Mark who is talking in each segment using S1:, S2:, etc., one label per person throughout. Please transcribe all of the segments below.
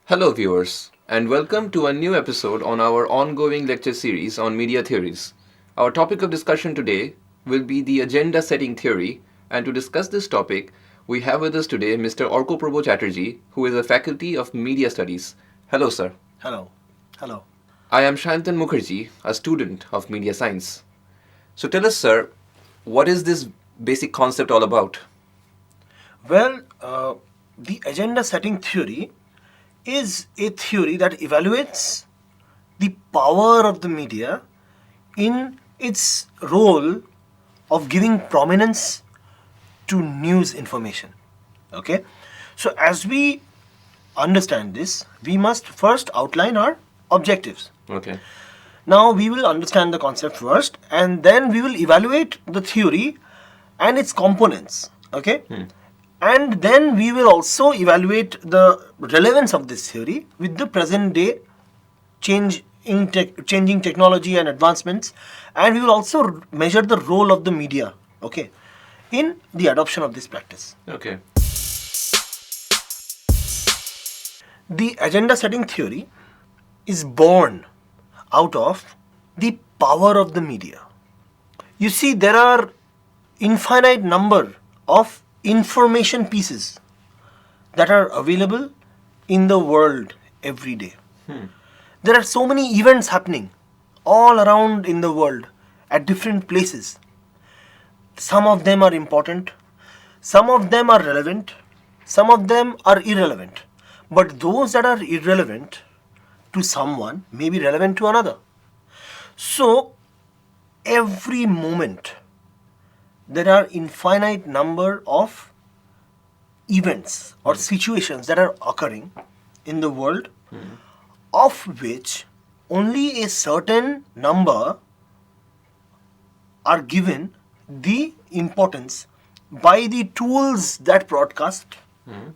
S1: Hello, viewers, and welcome to a new episode on our ongoing lecture series on media theories. Our topic of discussion today will be the agenda setting theory, and to discuss this topic, we have with us today Mr. Arkoprabha Chatterjee, who is a faculty of media studies. Hello, sir.
S2: Hello. Hello.
S1: I am Shantan Mukherjee, a student of media science. So tell us, sir, what is this basic concept all about?
S2: Well, the agenda setting theory is a theory that evaluates the power of the media in its role of giving prominence to news information. Okay? So, as we understand this, we must first outline our objectives.
S1: Okay.
S2: Now, we will understand the concept first and then we will evaluate the theory and its components. Okay? And then we will also evaluate the relevance of this theory with the present day changing technology and advancements, and we will also measure the role of the media, okay, in the adoption of this practice.
S1: Okay.
S2: The agenda setting theory is born out of the power of the media. You see, there are infinite number of information pieces that are available in the world every day. There are so many events happening all around in the world at different places. Some of them are important, some of them are relevant, some of them are irrelevant. But those that are irrelevant to someone may be relevant to another. So, every moment there are infinite number of events or situations that are occurring in the world, of which only a certain number are given the importance by the tools that broadcast,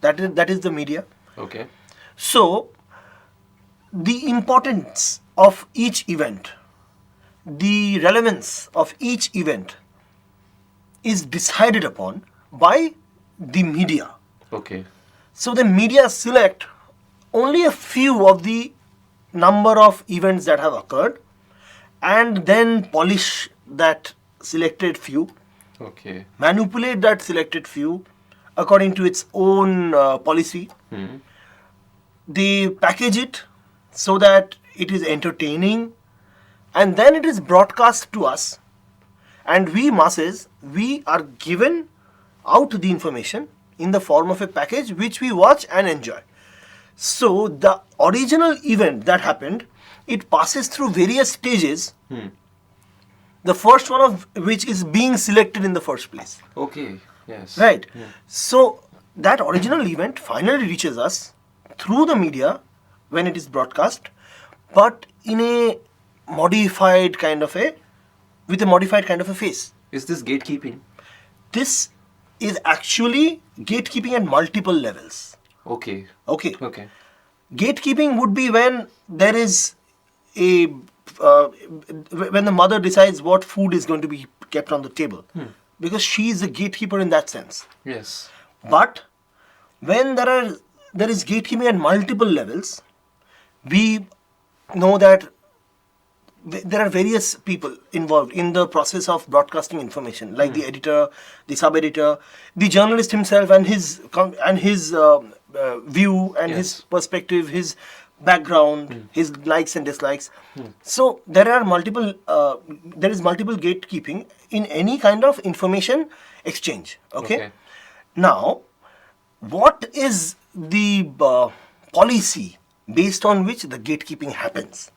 S2: that is the media.
S1: Okay.
S2: So, the importance of each event, the relevance of each event is decided upon by the media.
S1: Okay.
S2: So the media select only a few of the number of events that have occurred and then polish that selected few,
S1: Okay.
S2: manipulate that selected few according to its own policy. They package it so that it is entertaining and then it is broadcast to us. And we masses, we are given out the information in the form of a package which we watch and enjoy. So the original event that happened, it passes through various stages. The first one of which is being selected in the first place.
S1: Okay. Yes.
S2: Right. So that original event finally reaches us through the media when it is broadcast, but in a modified kind of a with a modified kind of a face.
S1: Is this gatekeeping?
S2: This is actually gatekeeping at multiple levels.
S1: Okay.
S2: Okay.
S1: Okay.
S2: Gatekeeping would be when there is a when the mother decides what food is going to be kept on the table, because she is the gatekeeper in that sense.
S1: Yes.
S2: But when there is gatekeeping at multiple levels, we know that there are various people involved in the process of broadcasting information, like the editor, the sub-editor, the journalist himself, and his view and his perspective, his background, his likes and dislikes. So there are multiple. There is multiple gatekeeping in any kind of information exchange. Okay. Now, what is the policy based on which the gatekeeping happens?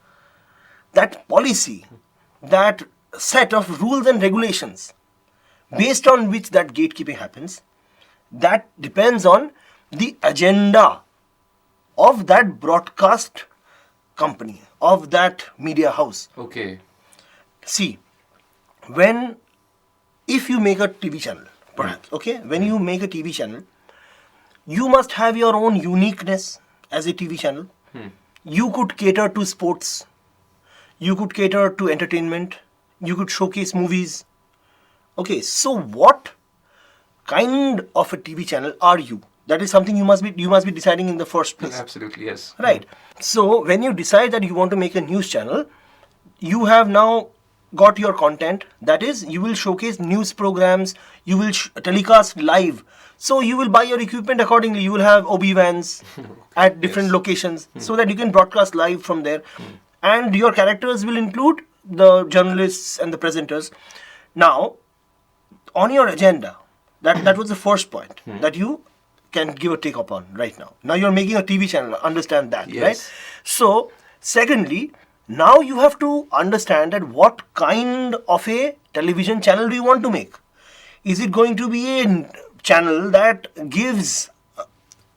S2: That policy, that set of rules and regulations based on which that gatekeeping happens, that depends on the agenda of that broadcast company, of that media house.
S1: Okay.
S2: See, if you make a TV channel, perhaps, okay, when you make a TV channel, you must have your own uniqueness as a TV channel. You could cater to sports. You could cater to entertainment. You could showcase movies. Okay, so what kind of a TV channel are you? That is something you must be deciding in the first place.
S1: Absolutely, yes.
S2: Right. So when you decide that you want to make a news channel, you have now got your content. That is, you will showcase news programs, you will telecast live. So you will buy your equipment accordingly. You will have OB vans at different
S1: Yes.
S2: locations so that you can broadcast live from there. And your characters will include the journalists and the presenters. Now, on your agenda, that was the first point that you can give a take upon right now. Now you're making a TV channel, understand that,
S1: Yes.
S2: right? So, secondly, now you have to understand that what kind of a television channel do you want to make? Is it going to be a channel that gives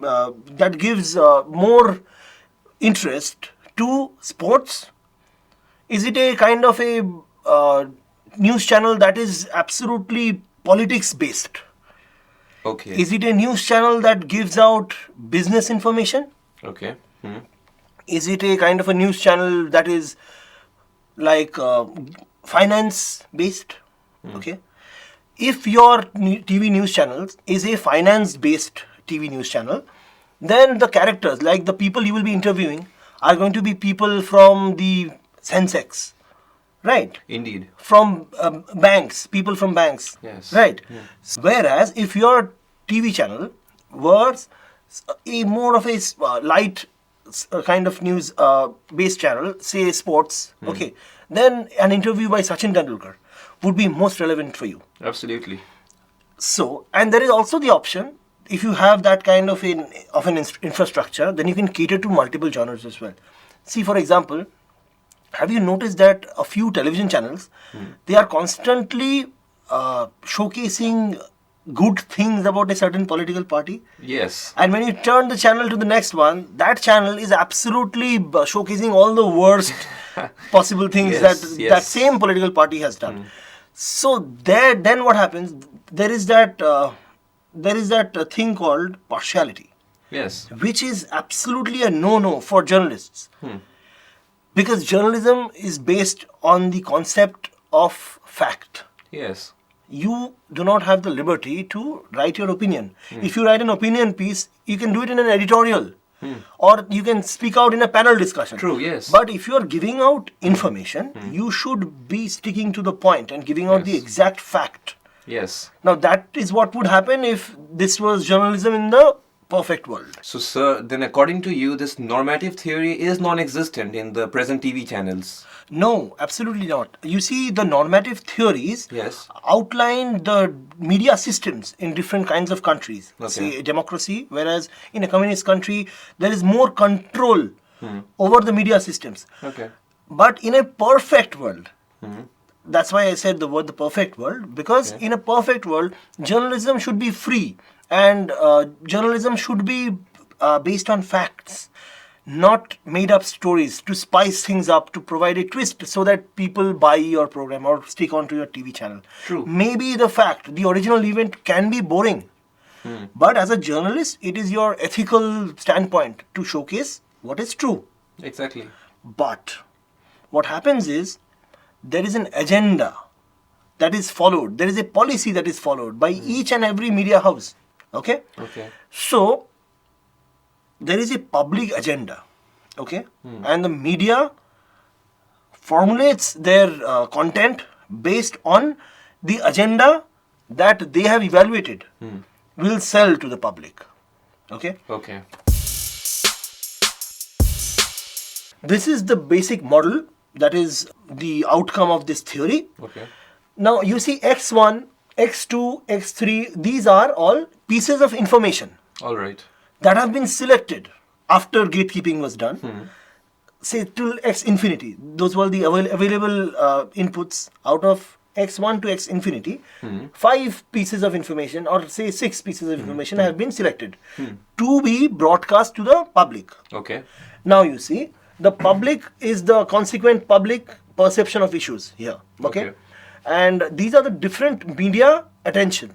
S2: more interest to sports? Is it a kind of a news channel that is absolutely politics based?
S1: Okay.
S2: Is it a news channel that gives out business information?
S1: Okay.
S2: Is it a kind of a news channel that is like finance based? Okay. If your TV news channel is a finance based TV news channel, then the characters, like the people you will be interviewing, are going to be people from the Sensex, right?
S1: Indeed.
S2: From banks, people from banks,
S1: Yes.
S2: right? Whereas if your TV channel was a more of a light kind of news based channel, say sports, okay, then an interview by Sachin Tendulkar would be most relevant for you.
S1: Absolutely.
S2: So, and there is also the option, if you have that kind of an infrastructure, then you can cater to multiple genres as well. See, for example, have you noticed that a few television channels, they are constantly showcasing good things about a certain political party?
S1: Yes.
S2: And when you turn the channel to the next one, that channel is absolutely showcasing all the worst possible things
S1: Yes,
S2: that
S1: yes.
S2: that same political party has done. So then what happens? There is that thing called partiality,
S1: Yes.
S2: which is absolutely a no-no for journalists. Because journalism is based on the concept of fact.
S1: Yes.
S2: You do not have the liberty to write your opinion. If you write an opinion piece, you can do it in an editorial. Or you can speak out in a panel discussion.
S1: True, yes.
S2: But if you are giving out information, you should be sticking to the point and giving out the
S1: Yes.
S2: exact fact.
S1: Yes.
S2: Now that is what would happen if this was journalism in the perfect world.
S1: So, sir, then according to you, this normative theory is non-existent in the present TV channels.
S2: No, absolutely not. You see, the normative theories
S1: Yes.
S2: outline the media systems in different kinds of countries.
S1: Okay.
S2: Say a democracy, whereas in a communist country, there is more control over the media systems.
S1: Okay.
S2: But in a perfect world, that's why I said the word the perfect world, because in a perfect world, journalism should be free and journalism should be based on facts, not made up stories to spice things up, to provide a twist so that people buy your program or stick onto your TV channel.
S1: True.
S2: Maybe the original event can be boring, but as a journalist, it is your ethical standpoint to showcase what is true.
S1: Exactly.
S2: But what happens is there is an agenda that is followed. There is a policy that is followed by each and every media house. Okay?
S1: Okay.
S2: So, there is a public agenda. Okay? And the media formulates their content based on the agenda that they have evaluated will sell to the public. Okay?
S1: Okay.
S2: This is the basic model, that is the outcome of this theory.
S1: Okay.
S2: Now you see X1, X2, X3, these are all pieces of information
S1: All right.
S2: that have been selected after gatekeeping was done. Say till X infinity. Those were the available inputs out of X1 to X infinity. 5 pieces of information, or say 6 pieces of information have been selected to be broadcast to the public.
S1: Okay.
S2: Now you see, the public is the consequent public perception of issues here. Okay? And these are the different media attention.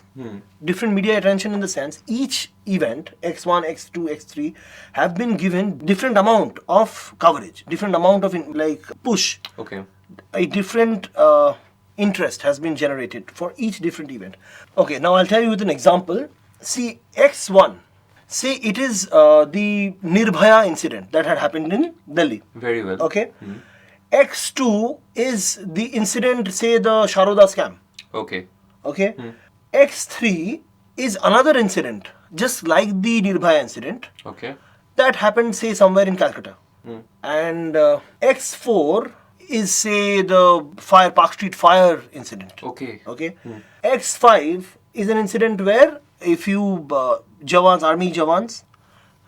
S2: Different media attention in the sense each event, X1, X2, X3, have been given different amount of coverage, different amount of push.
S1: Okay.
S2: A different interest has been generated for each different event. Okay, now I'll tell you with an example. See, X1 Say it is the Nirbhaya incident that had happened in Delhi.
S1: Very well.
S2: Okay. X2 is the incident, say the Sharoda scam.
S1: Okay.
S2: Okay. X3 is another incident, just like the Nirbhaya incident,
S1: Okay.
S2: that happened, say, somewhere in Calcutta. And X4 is, say, the Park Street fire incident.
S1: Okay.
S2: Okay. X5 is an incident where a few army jawans,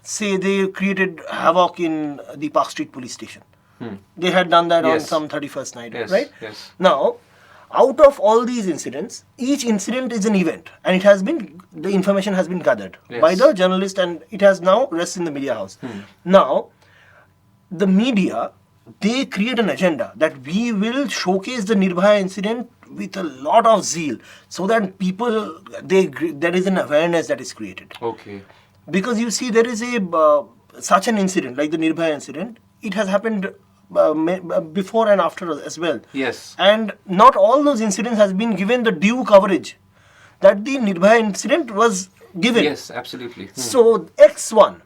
S2: say they created havoc in the Park Street police station. They had done that on
S1: Yes.
S2: some 31st night,
S1: Yes,
S2: right?
S1: yes.
S2: Now, out of all these incidents, each incident is an event, and it has been, the information has been gathered
S1: Yes.
S2: by the journalist, and it has now rests in the media house. Now, the media, they create an agenda that we will showcase the Nirbhaya incident with a lot of zeal, so that people, there is an awareness that is created.
S1: Okay.
S2: Because you see, there is such an incident like the Nirbhaya incident. It has happened before and after as well.
S1: Yes.
S2: And not all those incidents has been given the due coverage that the Nirbhaya incident was given.
S1: Yes, absolutely.
S2: So X1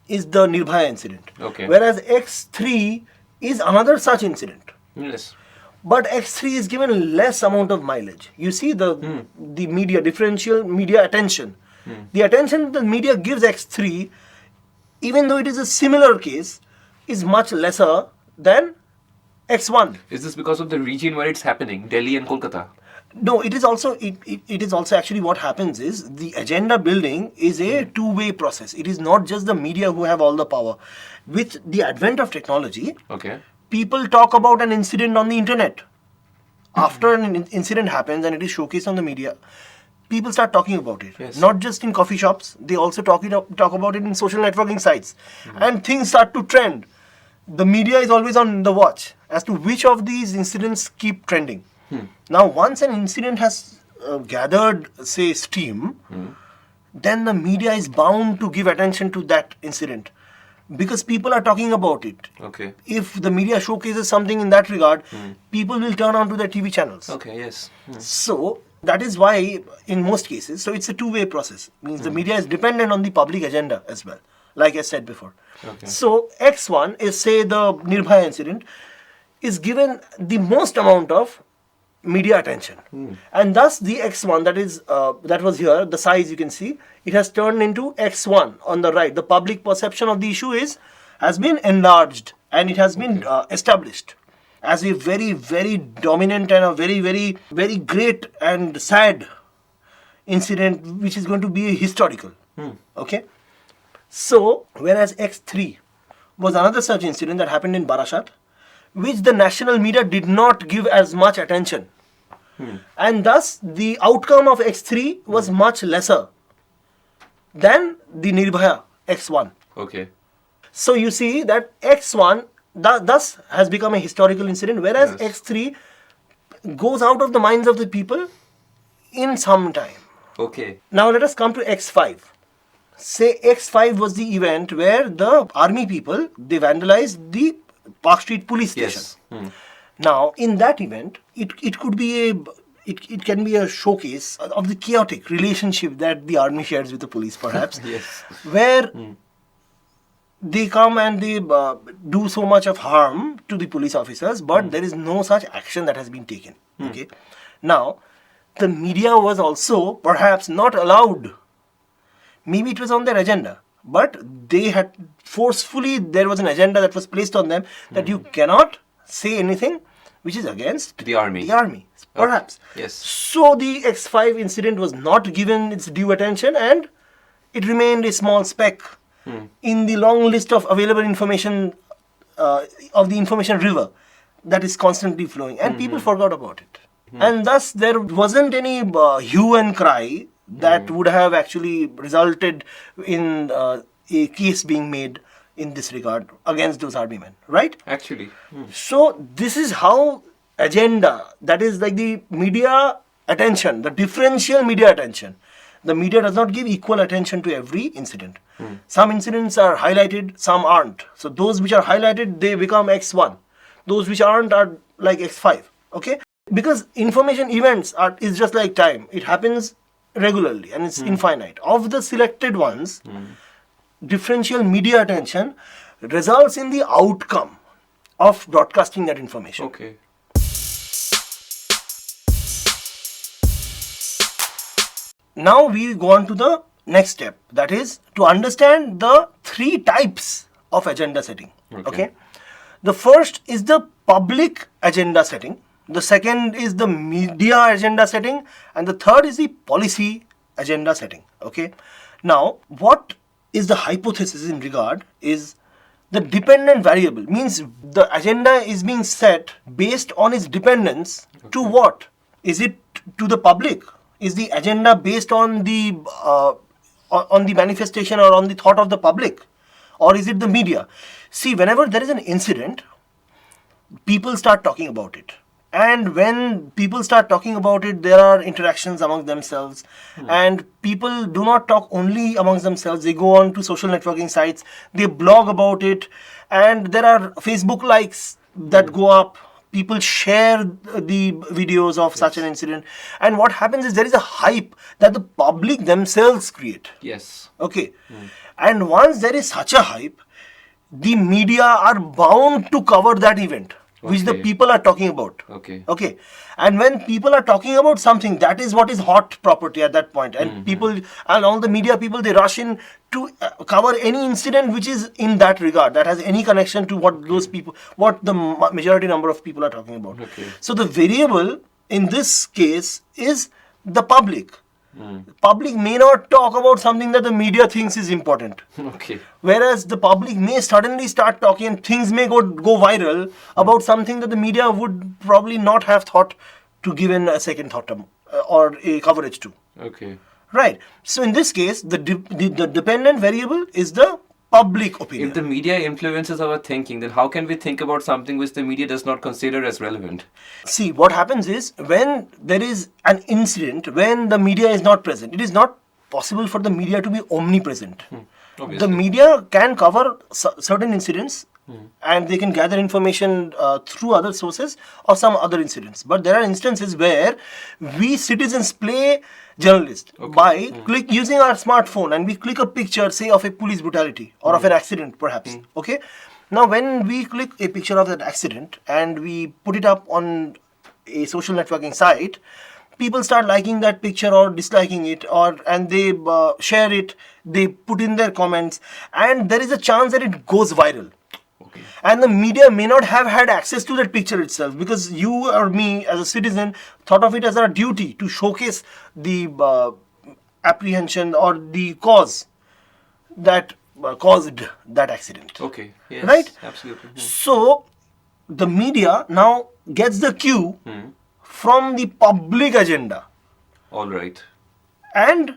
S2: is the Nirbhaya incident.
S1: Okay.
S2: Whereas X3 is another such incident.
S1: Yes.
S2: But X3 is given less amount of mileage. You see the media, differential media attention. The attention the media gives X3, even though it is a similar case, is much lesser than X1.
S1: Is this because of the region where it's happening, Delhi and Kolkata?
S2: No, it is also actually what happens is the agenda building is a two-way process. It is not just the media who have all the power. With the advent of technology,
S1: Okay.
S2: people talk about an incident on the internet. After an incident happens and it is showcased on the media, people start talking about it.
S1: Yes.
S2: Not just in coffee shops, they also talk about it in social networking sites. And things start to trend. The media is always on the watch as to which of these incidents keep trending. Now, once an incident has gathered, say, steam, then the media is bound to give attention to that incident because people are talking about it.
S1: Okay.
S2: If the media showcases something in that regard, people will turn on to their TV channels.
S1: Okay, yes.
S2: So, that is why, in most cases, so it's a two-way process. Means the media is dependent on the public agenda as well, like I said before.
S1: Okay.
S2: So, X1 is, say, the Nirbhaya incident, is given the most amount of media attention. And thus, the X1 that was here, the size you can see, it has turned into X1 on the right. The public perception of the issue has been enlarged and it has been established as a very, very dominant and a very, very, very great and sad incident which is going to be historical. Okay? So, whereas X3 was another such incident that happened in Barashat, which the national media did not give as much attention. And thus, the outcome of X3 was much lesser than the Nirbhaya X1.
S1: Okay.
S2: So you see that X1 thus has become a historical incident, whereas
S1: Yes.
S2: X3 goes out of the minds of the people in some time.
S1: Okay.
S2: Now let us come to X5. Say X5 was the event where the army people, they vandalized the Park Street police station.
S1: Yes.
S2: Now, in that event, it could be it can be a showcase of the chaotic relationship that the army shares with the police, perhaps.
S1: Yes.
S2: Where they come and they do so much of harm to the police officers, but there is no such action that has been taken. Okay. Now, the media was also perhaps not allowed. Maybe it was on their agenda, but they had forcefully, there was an agenda that was placed on them that you cannot say anything which is against
S1: The army.
S2: The army, perhaps.
S1: Yes.
S2: So the X5 incident was not given its due attention and it remained a small speck in the long list of available information of the information river that is constantly flowing, and people forgot about it. And thus there wasn't any hue and cry that would have actually resulted in a case being made in this regard against those army men, right?
S1: Actually.
S2: So this is how agenda, that is like the media attention, the differential media attention. The media does not give equal attention to every incident. Some incidents are highlighted, some aren't. So those which are highlighted, they become X1. Those which aren't are like X5. Okay? Because information events is just like time. It happens regularly and it's infinite. Of the selected ones, differential media attention results in the outcome of broadcasting that information.
S1: Okay.
S2: Now we go on to the next step, that is to understand the three types of agenda setting. Okay. The first is the public agenda setting, the second is the media agenda setting, and the third is the policy agenda setting. Okay. Now, what is the hypothesis in regard is the dependent variable, means the agenda is being set based on its dependence to what? Is it to the public? Is the agenda based on the manifestation or on the thought of the public, or is it the media? See, whenever there is an incident, people start talking about it, and when people start talking about it, there are interactions among themselves, and people do not talk only amongst themselves. They go on to social networking sites, they blog about it, and there are Facebook likes that go up. People share the videos of such an incident, and what happens is there is a hype that the public themselves create.
S1: Yes.
S2: Okay. And once there is such a hype, the media are bound to cover that event which the people are talking about.
S1: Okay.
S2: Okay. And when people are talking about something, that is what is hot property at that point. And people and all the media people, they rush in to cover any incident which is in that regard, that has any connection to what those people, what the majority number of people are talking about.
S1: Okay.
S2: So the variable in this case is the public. Public may not talk about something that the media thinks is important.
S1: Okay.
S2: Whereas the public may suddenly start talking, and things may go viral about something that the media would probably not have thought to give in a second thought or a coverage to.
S1: Okay.
S2: Right. So in this case, the dependent variable is the public opinion.
S1: If the media influences our thinking, then how can we think about something which the media does not consider as relevant?
S2: See, what happens is when there is an incident, when the media is not present, it is not possible for the media to be omnipresent.
S1: Obviously.
S2: The media can cover certain incidents and they can gather information through other sources or some other incidents. But there are instances where we citizens play journalist by using our smartphone, and we click a picture, say, of a police brutality or of an accident perhaps. Okay. Now when we click a picture of that accident and we put it up on a social networking site, people start liking that picture or disliking it, and they share it, they put in their comments, and there is a chance that it goes viral.
S1: Okay.
S2: And the media may not have had access to that picture itself, because you or me as a citizen thought of it as our duty to showcase the apprehension or the cause that caused that accident.
S1: Okay. Yes.
S2: Right?
S1: Absolutely.
S2: So the media now gets the cue from the public agenda,
S1: All right.
S2: and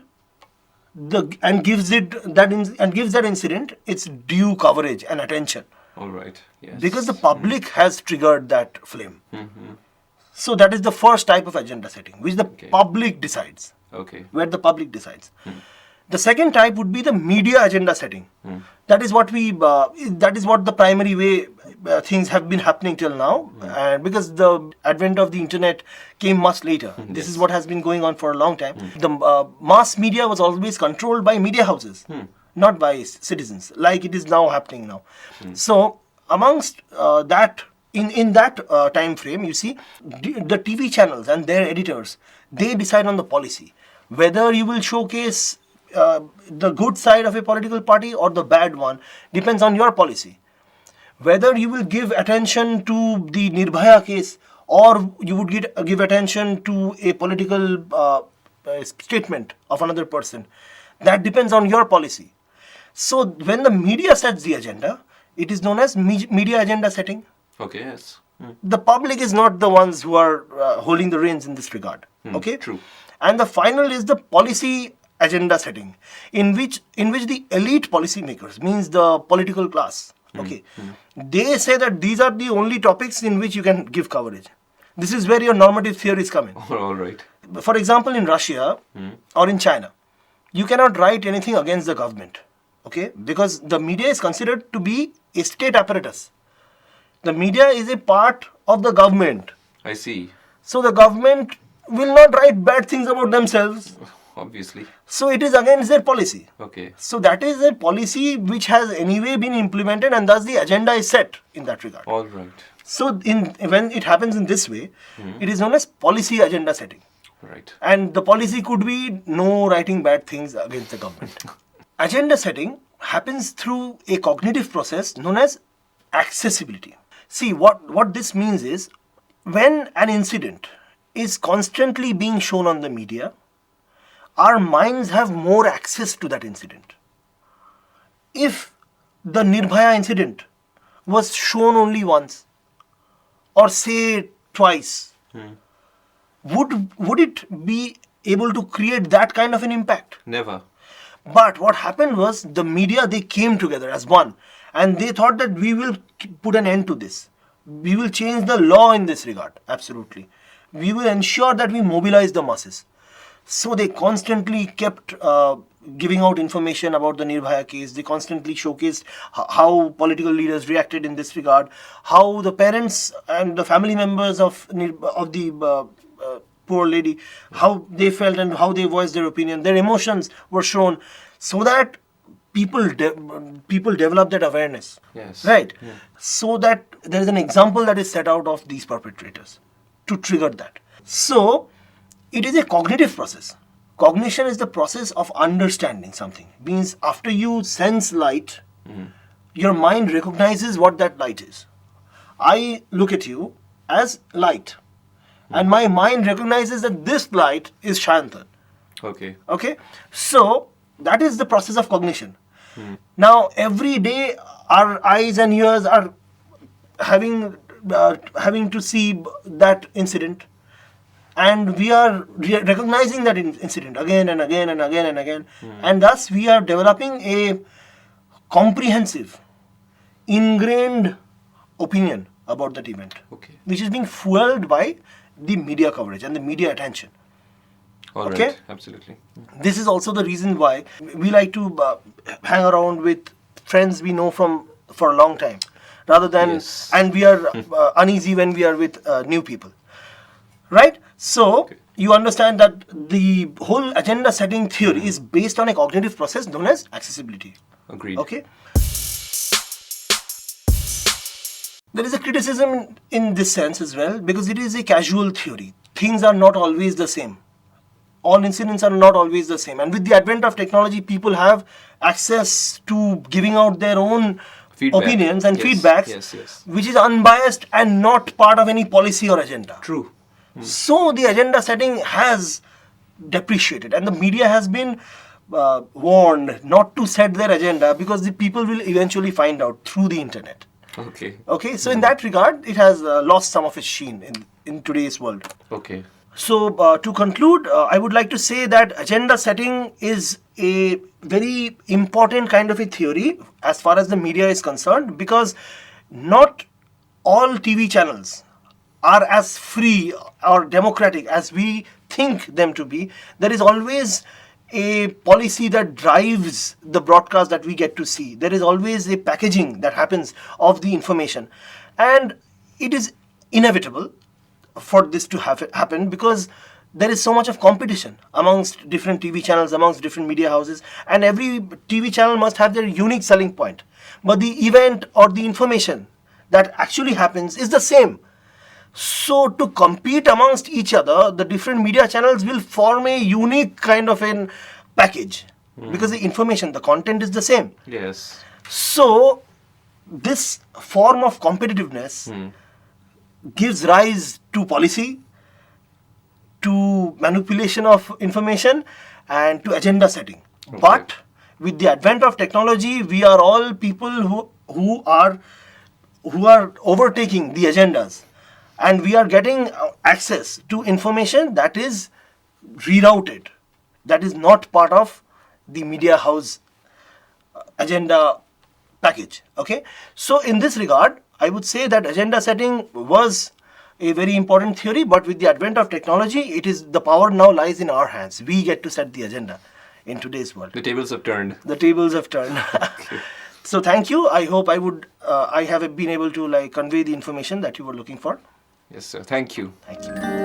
S2: gives that incident its due coverage and attention.
S1: All right. Yes.
S2: Because the public has triggered that flame. So that is the first type of agenda setting, which the public decides.
S1: Okay.
S2: Where the public decides. The second type would be the media agenda setting. That is what the primary way things have been happening till now, and because the advent of the internet came much later. This is what has been going on for a long time. The mass media was always controlled by media houses, not by citizens, like it is now happening now. So amongst that, in that time frame, you see, the TV channels and their editors, they decide on the policy, whether you will showcase the good side of a political party or the bad one depends on your policy. Whether you will give attention to the Nirbhaya case or you would give attention to a political statement of another person, that depends on your policy. So when the media sets the agenda, it is known as media agenda setting.
S1: Okay. Yes.
S2: The public is not the ones who are holding the reins in this regard. Okay.
S1: True.
S2: And the final is the policy agenda setting, in which the elite policymakers, means the political class, they say that these are the only topics in which you can give coverage. This is where your normative theories come in.
S1: All right.
S2: For example, in Russia or in China, you cannot write anything against the government, okay? Because the media is considered to be a state apparatus. The media is a part of the government.
S1: I see.
S2: So the government will not write bad things about themselves.
S1: obviously.
S2: So it is against their policy.
S1: Okay.
S2: So that is a policy which has anyway been implemented, and thus the agenda is set in that regard.
S1: All right.
S2: So when it happens in this way, it is known as policy agenda setting.
S1: Right.
S2: And the policy could be no writing bad things against the government. Agenda setting happens through a cognitive process known as accessibility. See, what this means is, when an incident is constantly being shown on the media, our minds have more access to that incident. If the Nirbhaya incident was shown only once, or say twice, would it be able to create that kind of an impact?
S1: Never.
S2: But what happened was, the media, they came together as one, and they thought that we will put an end to this. We will change the law in this regard. Absolutely. We will ensure that we mobilize the masses. So they constantly kept giving out information about the Nirbhaya case. They constantly showcased how political leaders reacted in this regard, how the parents and the family members of the poor lady, how they felt and how they voiced their opinion. Their emotions were shown, so that people develop that awareness.
S1: Yes.
S2: Right?
S1: Yeah.
S2: So that there is an example that is set out of these perpetrators to trigger that. So it is a cognitive process. Cognition is the process of understanding something. Means after you sense light, your mind recognizes what that light is. I look at you as light, and my mind recognizes that this light is Shayantan.
S1: Okay.
S2: Okay? So that is the process of cognition. Now every day our eyes and ears are having to see that incident, and we are recognizing that incident again and again and again and again, and thus we are developing a comprehensive, ingrained opinion about that event,
S1: Okay.
S2: which is being fueled by the media coverage and the media attention.
S1: All
S2: Okay.
S1: right. Absolutely.
S2: This is also the reason why we like to hang around with friends we know for a long time, rather than,
S1: Yes.
S2: and we are uneasy when we are with new people, right? So you understand that the whole agenda setting theory is based on a cognitive process known as accessibility.
S1: Agreed.
S2: Okay. There is a criticism in this sense as well, because it is a casual theory. Things are not always the same. All incidents are not always the same. And with the advent of technology, people have access to giving out their own
S1: Feedback.
S2: opinions and
S1: Yes,
S2: feedbacks,
S1: yes.
S2: which is unbiased and not part of any policy or agenda.
S1: True.
S2: So the agenda setting has depreciated, and the media has been warned not to set their agenda, because the people will eventually find out through the internet.
S1: Okay.
S2: Okay, so in that regard, it has lost some of its sheen in today's world.
S1: Okay.
S2: So to conclude, I would like to say that agenda setting is a very important kind of a theory as far as the media is concerned, because not all TV channels are as free or democratic as we think them to be. There is always a policy that drives the broadcast that we get to see. There is always a packaging that happens of the information, and it is inevitable for this to happen, because there is so much of competition amongst different TV channels, amongst different media houses, and every TV channel must have their unique selling point. But the event or the information that actually happens is the same. So to compete amongst each other, the different media channels will form a unique kind of an package, because the information, the content is the same.
S1: Yes.
S2: So this form of competitiveness gives rise to policy, to manipulation of information, and to agenda setting.
S1: Okay.
S2: But with the advent of technology, we are all people who are overtaking the agendas, and we are getting access to information that is rerouted, that is not part of the media house agenda package. Okay, so in this regard, I would say that agenda setting was a very important theory, but with the advent of technology, the power now lies in our hands. We get to set the agenda in today's world.
S1: The tables have turned.
S2: The tables have turned.
S1: Okay.
S2: So thank you. I hope I have been able to convey the information that you were looking for.
S1: Yes, sir. Thank you.
S2: Thank you.